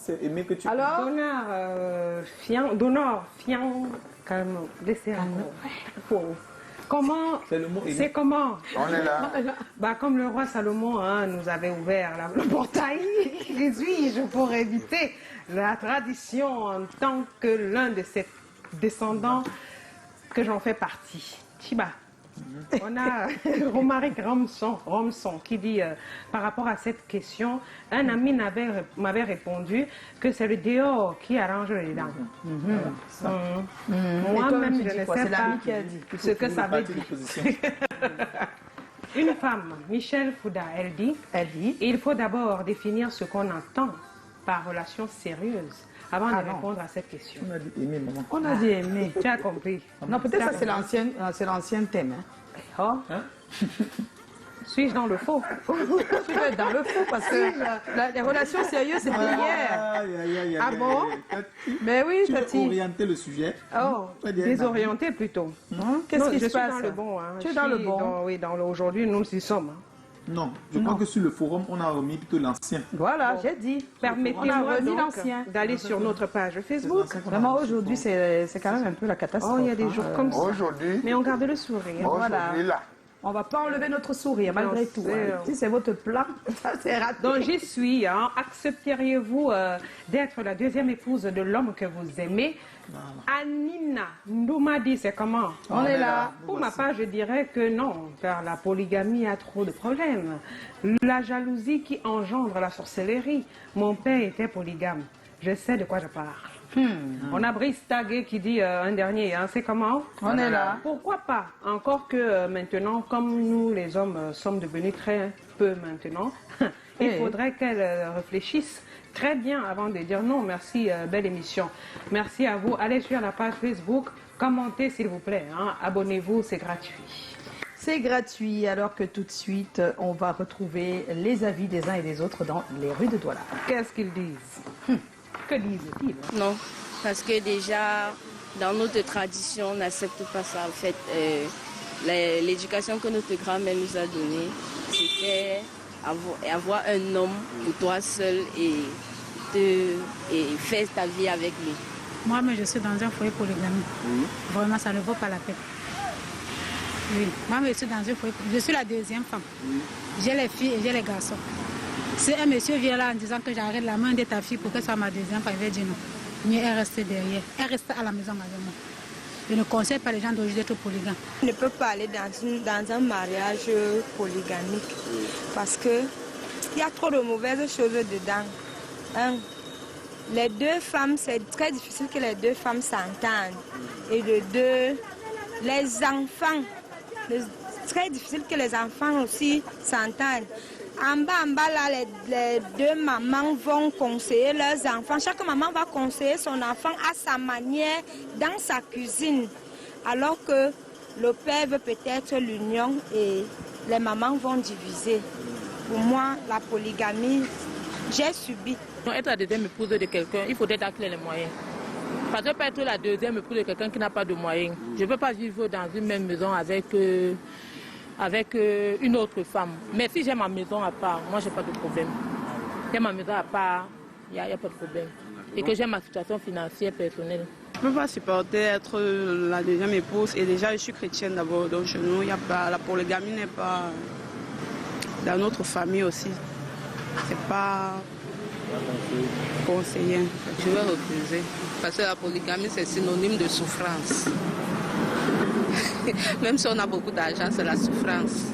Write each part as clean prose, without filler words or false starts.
c'est aimer que tu... Alors, D'honneur, fiant, calme, laissez Comment? C'est le mot aimer. C'est comment? On est là. Bah, comme le roi Salomon nous avait ouvert le portail, les suis-je pour éviter la tradition en tant que l'un de ses descendants que j'en fais partie. Chiba. On a Romaric Romson qui dit par rapport à cette question, un ami m'avait répondu que c'est le dehors qui arrange les dents. Moi-même, je ne sais pas ce que ça veut dire. Une femme, Michel Fouda, elle dit, il faut d'abord définir ce qu'on entend par relation sérieuse avant de répondre à cette question. On a dit aimer, maman. on a dit aimer. Tu as compris? Non, peut-être ça c'est l'ancien thème. Hein. Suis-je dans le faux? Tu vas être dans le faux parce que les relations sérieuses, c'est hier. Ah bon? Mais oui, tu veux Tati. orienter le sujet. Oh, Désorienté plutôt. qu'est-ce qui se Je suis passe? dans le bon. Tu es dans le bon. Oui, aujourd'hui, nous y sommes. Non, je crois que sur le forum, on a remis plutôt l'ancien. Voilà, j'ai dit. On a Permettez-moi remis donc l'ancien. d'aller sur notre page Facebook. Vraiment, aujourd'hui, c'est quand même un peu la catastrophe. Oh, il y a des jours comme ça. Aujourd'hui, Mais on garde le sourire. aujourd'hui là. On va pas enlever notre sourire malgré tout. Si c'est votre plan, ça c'est raté. Donc j'y suis. Accepteriez-vous d'être la deuxième épouse de l'homme que vous aimez? Anina Ndoumadi, c'est comment? On est là. Pour ma part, je dirais que non, car la polygamie a trop de problèmes. La jalousie qui engendre la sorcellerie. Mon père était polygame. Je sais de quoi je parle. On a Brice Tagué qui dit un dernier, c'est comment? On est là. Pourquoi pas? Encore que maintenant, comme nous les hommes sommes devenus très peu maintenant, il faudrait qu'elle réfléchisse très bien avant de dire non, merci, belle émission. Merci à vous. Allez sur la page Facebook, commentez s'il vous plaît. Abonnez-vous, c'est gratuit. C'est gratuit, alors que tout de suite, on va retrouver les avis des uns et des autres dans les rues de Douala. Qu'est-ce qu'ils disent? Que disent-ils? Non, parce que déjà, dans notre tradition, on n'accepte pas ça. En fait, l'éducation que notre grand-mère nous a donnée, c'était avoir un homme pour toi seul et faire ta vie avec lui. Moi, mais je suis dans un foyer polygamique. Vraiment, ça ne vaut pas la peine. Oui, moi, je suis dans un foyer. Je suis la deuxième femme. J'ai les filles et j'ai les garçons. Si un monsieur vient là en disant que j'arrête la main de ta fille pour que ce soit ma deuxième femme, il va dire non. Mais elle reste derrière. Elle reste à la maison avec moi. Je ne conseille pas les gens d'aujourd'hui d'être polygames. On ne peut pas aller dans un mariage polygamique parce qu'il y a trop de mauvaises choses dedans. Les deux femmes, c'est très difficile que les deux femmes s'entendent. Et de deux, les enfants, c'est très difficile que les enfants aussi s'entendent. En bas, là, les deux mamans vont conseiller leurs enfants. Chaque maman va conseiller son enfant à sa manière, dans sa cuisine. Alors que le père veut peut-être l'union et les mamans vont diviser. Pour moi, la polygamie, j'ai subi. Pour être la deuxième épouse de quelqu'un, il faut être clair les moyens. Parce que je peux être la deuxième épouse de quelqu'un qui n'a pas de moyens. Je ne peux pas vivre dans une même maison avec une autre femme. Mais si j'ai ma maison à part, moi, je n'ai pas de problème. J'ai ma maison à part, il n'y a pas de problème. Et que j'ai ma situation financière personnelle. Je ne peux pas supporter être la deuxième épouse. Et déjà, je suis chrétienne d'abord. Donc, chez nous, y a pas, la polygamie n'est pas dans notre famille aussi. Ce n'est pas conseillé. Je vais refuser. Parce que la polygamie, c'est synonyme de souffrance. Même si on a beaucoup d'argent, c'est la souffrance.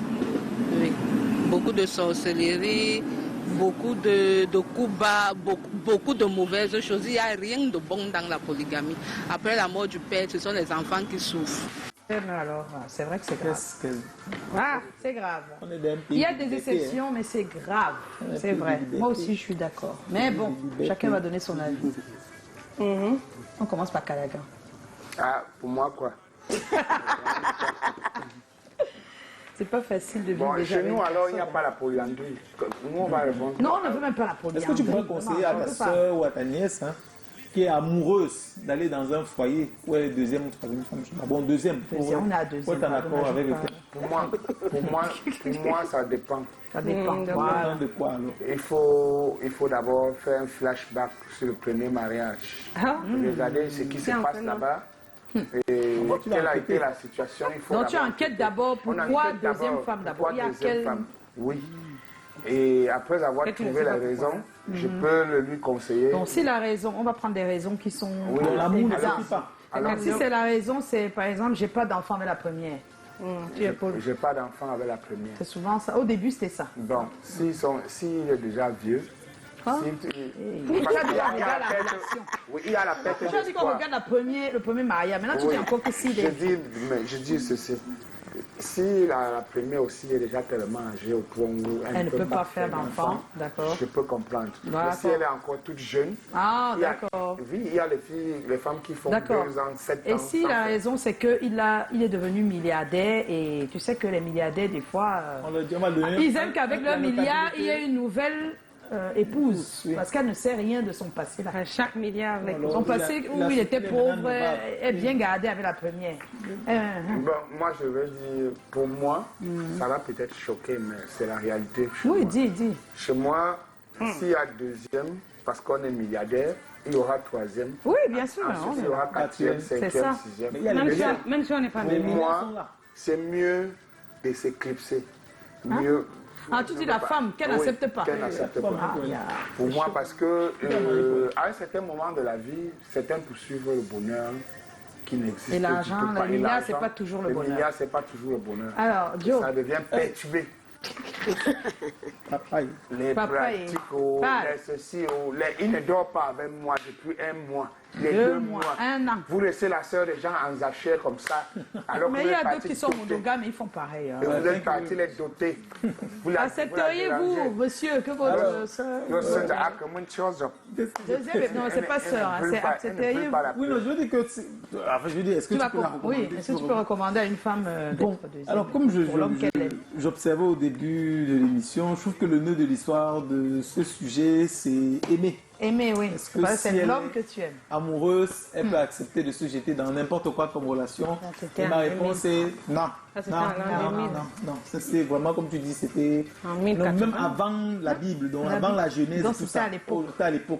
Oui. Beaucoup de sorcellerie, beaucoup de coups bas, beaucoup de mauvaises choses. Il n'y a rien de bon dans la polygamie. Après la mort du père, ce sont les enfants qui souffrent. Alors, c'est vrai que c'est grave. C'est grave. On est d'un pays Il y a des liberté, exceptions, mais c'est grave. C'est vrai. Moi aussi, je suis d'accord. Mais bon, chacun va donner son avis. On commence par Kalagan. Ah, pour moi, quoi? C'est pas facile de vivre Bon, déjà chez avec nous, alors, il personne. n'y a pas la polyandrie. Nous, on va répondre. Non, on ne veut même pas la polyandrie. Est-ce que tu pourrais conseiller à ta soeur ou à ta nièce qui est amoureuse d'aller dans un foyer où elle est deuxième ou troisième femme? Bon, deuxième. On est à deuxième. Pour être en accord avec le pour moi, ça dépend. Ça dépend. Voilà. De quoi alors? Il faut d'abord faire un flashback sur le premier mariage. Regardez ce qui se passe là-bas. Et quelle a été la situation. Donc tu enquêtes d'abord pourquoi deuxième femme d'abord. Il y a quelle femme? Oui. Et après avoir trouvé la raison, je peux lui conseiller. Donc si la raison, on va prendre des raisons qui sont... Oui, l'amour ne suffit pas. Alors si c'est la raison, c'est par exemple, j'ai pas d'enfant avec la première. J'ai pas d'enfant avec la première. C'est souvent ça. Au début, c'était ça. Donc, s'il est déjà vieux, Oui, il y a la perte d'espoir. Tu as dit qu'on regarde le premier mariage. Maintenant, tu dis encore que s'il est... Je dis ceci. Si la première aussi est déjà tellement âgée au point où elle ne peut pas faire d'enfant, d'accord. Je peux comprendre. Mais si elle est encore toute jeune, d'accord. Oui, il y a les femmes qui font 2 ans, 7 ans. Et si la raison, c'est qu'il est devenu milliardaire, et tu sais que les milliardaires, des fois, ils aiment qu'avec leur milliard, il y ait une nouvelle épouse, parce qu'elle ne sait rien de son passé. Là. Chaque milliard, son passé où il était pauvre est bien gardé avec la première. Bon, moi, je veux dire, pour moi, ça va peut-être choquer, mais c'est la réalité. Oui, dis. Chez moi, s'il y a deuxième, parce qu'on est milliardaire, il y aura troisième. Oui, bien sûr. Ensuite, il y aura quatrième, cinquième, sixième. Même si on n'est pas pour moi, c'est mieux de s'éclipser. Mieux. Tu dis la femme qu'elle n'accepte pas. Qu'elle n'accepte pas. Pour moi, parce que à un certain moment de la vie, certains poursuivent le bonheur qui n'existe pas. Et l'argent, le milliard, c'est pas toujours le bonheur. Le milliard, c'est pas toujours le bonheur. Alors, Joe. Ça devient perturbé. Les pratiques, les ceci, il ne dort pas avec moi depuis 1 mois. Les 2 mois. 1 an. Vous laissez la sœur des gens en zachère comme ça. Alors mais il y a d'autres qui sont monogames et ils font pareil. Et vous êtes partis les doter. Accepteriez-vous, monsieur, que votre sœur... Deuxième, non, c'est pas sœur, c'est accepteriez-vous. Oui, non, je veux dire que... Enfin, je veux dire, est-ce que tu peux la recommander? Oui, est-ce que tu peux recommander à une femme d'être deuxième? Alors, comme j'observais au début de l'émission, je trouve que le nœud de l'histoire de ce sujet, c'est aimer. Aimer, oui. C'est l'homme que tu aimes. Amoureuse, elle peut accepter de se jeter dans n'importe quoi comme relation. Et ma réponse est non. Non. Ça, c'est vraiment, comme tu dis, c'était même avant la Bible, donc avant la Genèse. Donc c'était à l'époque.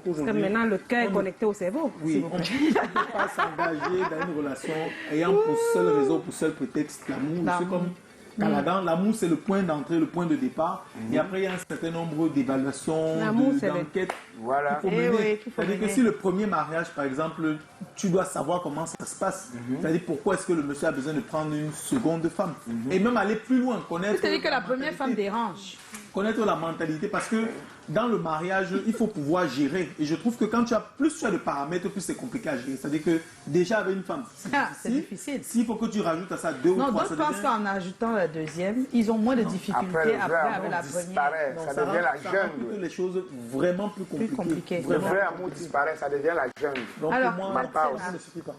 Parce que maintenant, le cœur est connecté au cerveau. Oui, on ne peut pas s'engager dans une relation ayant pour seule raison, pour seul prétexte l'amour. C'est comme Callaghan, l'amour c'est le point d'entrée, le point de départ. Et après il y a un certain nombre d'évaluations, d'enquêtes. Voilà. C'est-à-dire que si le premier mariage, par exemple, tu dois savoir comment ça se passe. C'est-à-dire pourquoi est-ce que le monsieur a besoin de prendre une seconde femme. Et même aller plus loin, connaître... C'est-à-dire que la première femme dérange. Connaître la mentalité, parce que dans le mariage, il faut pouvoir gérer. Et je trouve que quand plus tu as de paramètres, plus c'est compliqué à gérer. C'est-à-dire que déjà avec une femme, c'est difficile. S'il faut que tu rajoutes à ça 2 ou 3... Non, d'autres pensent qu'en ajoutant la deuxième, ils ont moins de difficultés après avec la première. Ça devient la jungle. Les choses vraiment plus compliquées. Le vrai amour disparaît, ça devient la jungle. Donc alors, pour moi, ça ne suffit pas.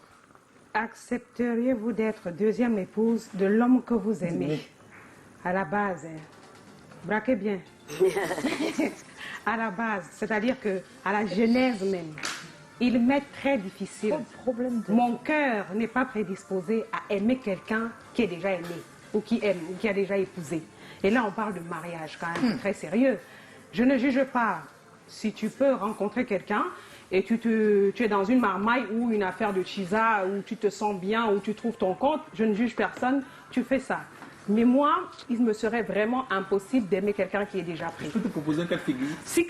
Accepteriez-vous d'être deuxième épouse de l'homme que vous aimez? À la base, braquez bien. À la base, c'est-à-dire que à la genèse même, il m'est très difficile. Mon cœur n'est pas prédisposé à aimer quelqu'un qui est déjà aimé ou qui aime ou qui a déjà épousé. Et là, on parle de mariage quand même, très sérieux. Je ne juge pas si tu peux rencontrer quelqu'un et tu es dans une marmaille ou une affaire de chisa où tu te sens bien, où tu trouves ton compte. Je ne juge personne, tu fais ça. Mais moi, il me serait vraiment impossible d'aimer quelqu'un qui est déjà pris. Je peux te proposer un cas de figure. Si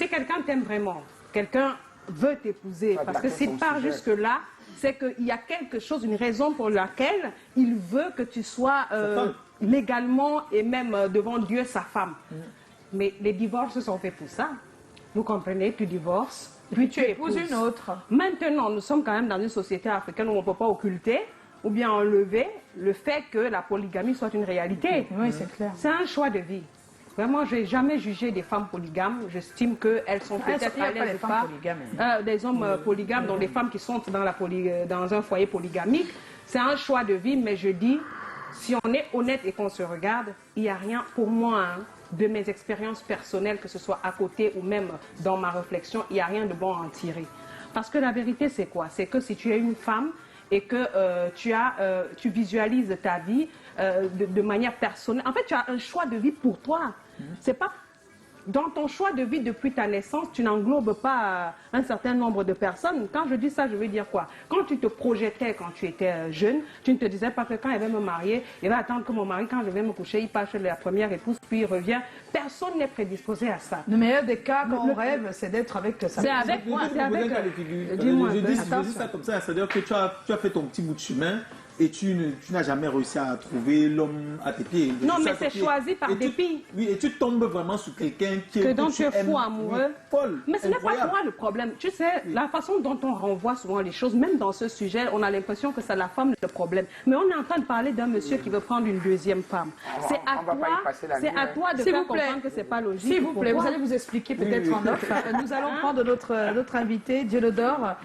quelqu'un t'aime vraiment, quelqu'un veut t'épouser, parce que s'il part jusque-là, c'est qu'il y a quelque chose, une raison pour laquelle il veut que tu sois légalement et même devant Dieu sa femme. Mais les divorces sont faits pour ça. Vous comprenez, tu divorces, puis tu épouses une autre. Maintenant, nous sommes quand même dans une société africaine où on ne peut pas occulter ou bien enlever le fait que la polygamie soit une réalité. Oui, c'est clair. C'est un choix de vie. Vraiment, je n'ai jamais jugé des femmes polygames. J'estime qu'elles sont peut-être à l'aise ou pas. Des hommes polygames, donc des femmes qui sont dans un foyer polygamique. C'est un choix de vie, mais je dis, si on est honnête et qu'on se regarde, il n'y a rien pour moi, de mes expériences personnelles, que ce soit à côté ou même dans ma réflexion, il n'y a rien de bon à en tirer. Parce que la vérité, c'est quoi? C'est que si tu es une femme et que tu visualises ta vie de manière personnelle. En fait, tu as un choix de vie pour toi. C'est pas dans ton choix de vie depuis ta naissance, tu n'englobes pas un certain nombre de personnes. Quand je dis ça, je veux dire quoi? Quand tu te projetais quand tu étais jeune, tu ne te disais pas que quand il va me marier, il va attendre que mon mari, quand je vais me coucher, il passe chez la première épouse, puis il revient. Personne n'est prédisposé à ça. Le meilleur des cas, quand on rêve, c'est d'être avec sa C'est avec moi, c'est avec... Dis-moi, je dis ça comme ça, c'est-à-dire que tu as fait ton petit bout de chemin, et tu n'as jamais réussi à trouver l'homme à tes pieds. Non, mais c'est choisi par dépit. Oui, et tu tombes vraiment sur quelqu'un dont tu es fou amoureux. Folle. Mais ce n'est pas toi le problème. Tu sais, la façon dont on renvoie souvent les choses, même dans ce sujet, on a l'impression que c'est la femme le problème. Mais on est en train de parler d'un monsieur qui veut prendre une deuxième femme. C'est à toi de faire comprendre que ce n'est pas logique. S'il vous plaît, vous allez vous expliquer peut-être en off. Nous allons prendre notre invité, Dieudonne.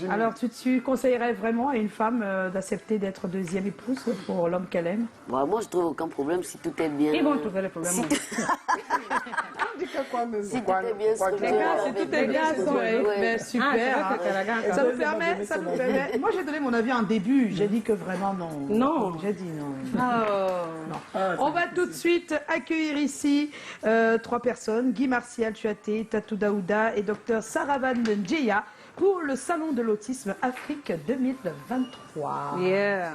Alors, tu conseillerais vraiment à une femme d'accepter d'être deuxième épouse pour l'homme qu'elle aime? Moi, je trouve aucun problème si tout est bien. Ils vont trouver le problème. Si tout est bien structuré. Si tout est bien, super. Ça nous permet. Moi, j'ai donné mon avis en début. J'ai dit que vraiment non. Non. J'ai dit non. On va tout de suite accueillir ici 3 personnes. Guy Martial Chuaté, Tatou Daouda et Dr Saravan Ndjeya pour le Salon de l'Autisme Afrique 2023. Yeah.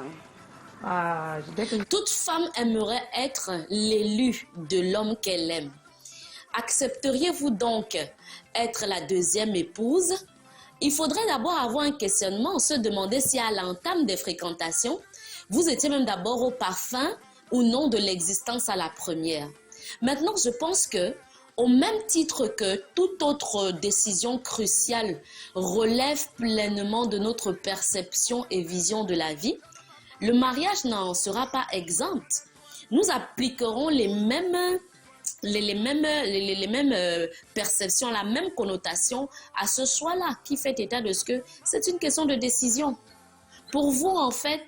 Toute femme aimerait être l'élu de l'homme qu'elle aime. Accepteriez-vous donc être la deuxième épouse? Il faudrait d'abord avoir un questionnement, se demander si à l'entame des fréquentations, vous étiez même d'abord au parfum ou non de l'existence à la première. Maintenant, je pense que au même titre que toute autre décision cruciale relève pleinement de notre perception et vision de la vie, le mariage n'en sera pas exempt. Nous appliquerons les mêmes perceptions, la même connotation à ce choix-là qui fait état de ce que c'est une question de décision. Pour vous, en fait,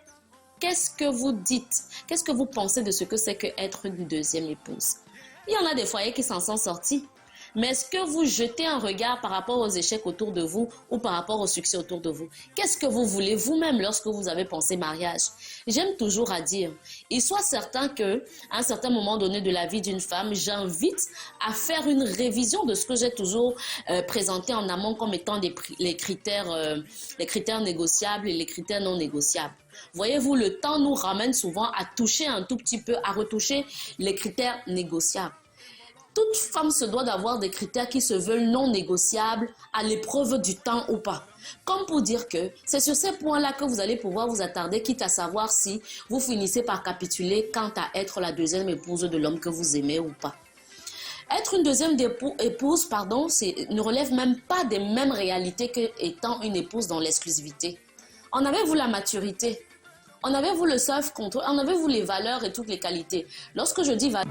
qu'est-ce que vous dites? Qu'est-ce que vous pensez de ce que c'est qu'être une deuxième épouse? Il y en a des foyers qui s'en sont sortis. Mais est-ce que vous jetez un regard par rapport aux échecs autour de vous ou par rapport au succès autour de vous? Qu'est-ce que vous voulez vous-même lorsque vous avez pensé mariage? J'aime toujours à dire, il soit certain qu'à un certain moment donné de la vie d'une femme, j'invite à faire une révision de ce que j'ai toujours présenté en amont comme étant les critères négociables et les critères non négociables. Voyez-vous, le temps nous ramène souvent à toucher un tout petit peu, à retoucher les critères négociables. Toute femme se doit d'avoir des critères qui se veulent non négociables à l'épreuve du temps ou pas. Comme pour dire que c'est sur ces points-là que vous allez pouvoir vous attarder, quitte à savoir si vous finissez par capituler quant à être la deuxième épouse de l'homme que vous aimez ou pas. Être une deuxième épouse, ne relève même pas des mêmes réalités qu'étant une épouse dans l'exclusivité. En avez-vous la maturité? En avez-vous le self-control? En avez-vous les valeurs et toutes les qualités? Lorsque je dis valeurs...